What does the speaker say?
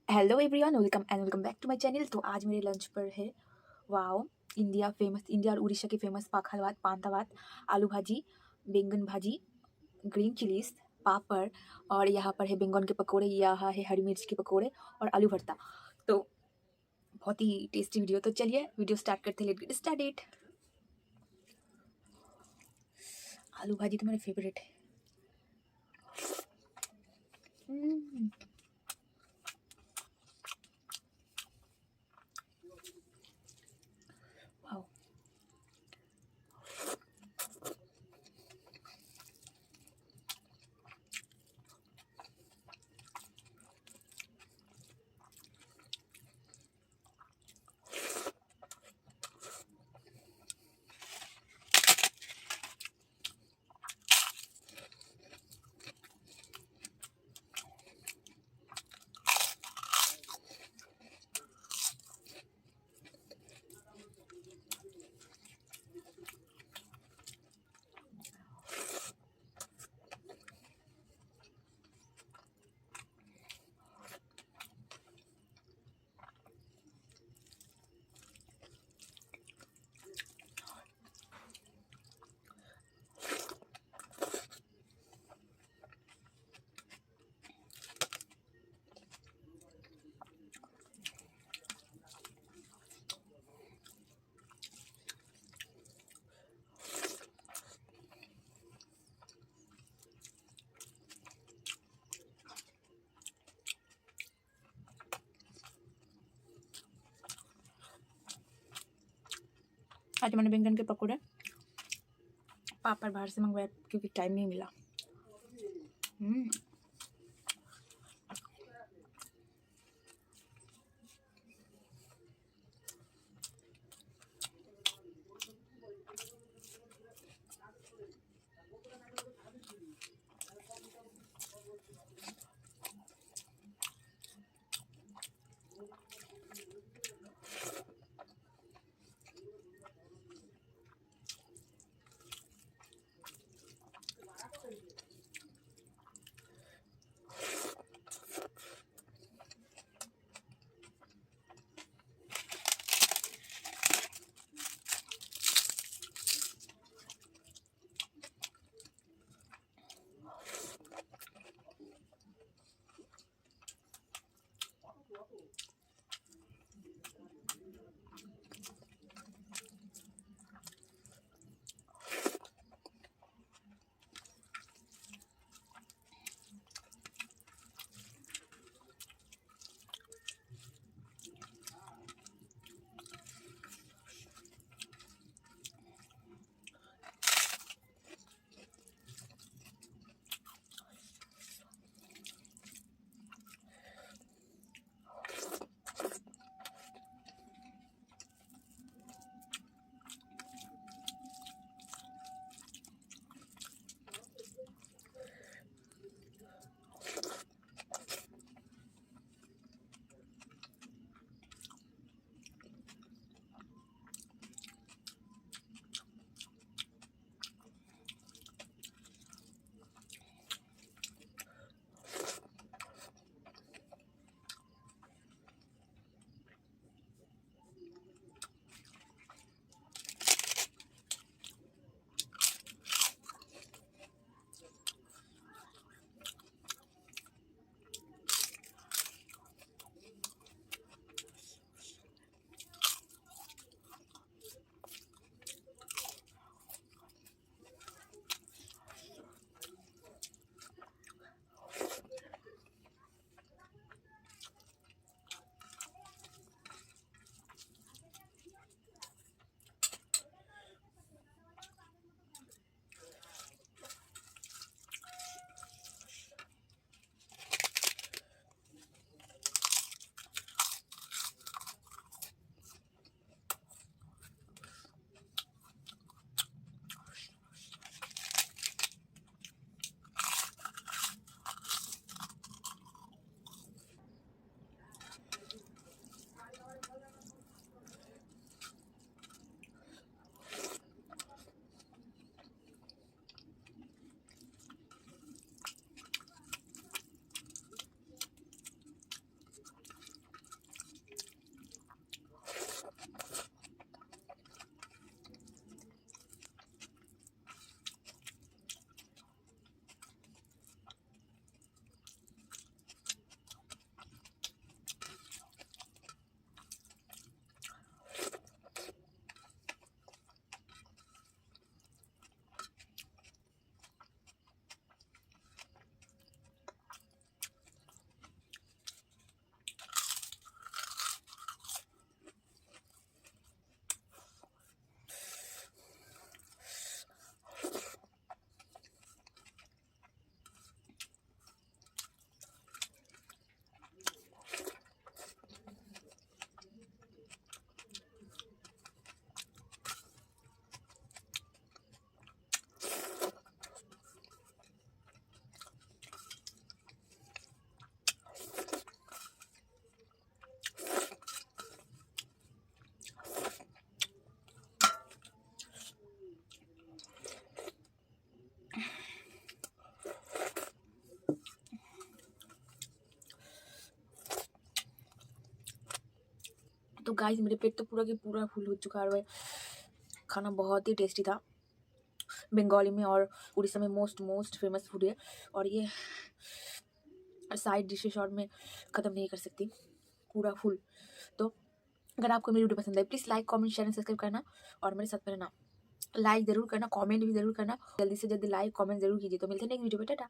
Hello everyone, welcome back to my channel. तो आज मेरे लंच पर है वाओ इंडिया और उड़ीसा के फेमस पाखा भात, पांता भात, आलू भाजी, बैंगन भाजी, ग्रीन चिलीज, पापड़ और यहाँ पर है बैंगन के पकोड़े, यहाँ है हरी मिर्च के पकोड़े और आलू भरता। तो बहुत ही टेस्टी वीडियो। तो चलिए वीडियो स्टार्ट करते हैं। Let's get started. आलू भाजी तो मेरा फेवरेट है। हम्म, वाओ। आज मैंने बैंगन के पकोड़े पापड़ बाहर से मंगवाया क्योंकि टाइम नहीं मिला। हम्म तो गाइस मेरे पेट तो पूरा के पूरा फुल हो चुका है। खाना बहुत ही टेस्टी था। बंगाली में और उड़ीसा में मोस्ट मोस्ट फेमस फूड है, और ये साइड डिशेस और मैं ख़त्म नहीं कर सकती पूरा फुल। तो अगर आपको मेरी वीडियो पसंद है please like comment share and subscribe करना और मेरे साथ रहना। लाइक ज़रूर करना, कमेंट भी ज़रूर करना, जल्दी से जल्दी लाइक कमेंट ज़रूर कीजिए। तो मिलते हैं नेक्स्ट वीडियो में, टाटा।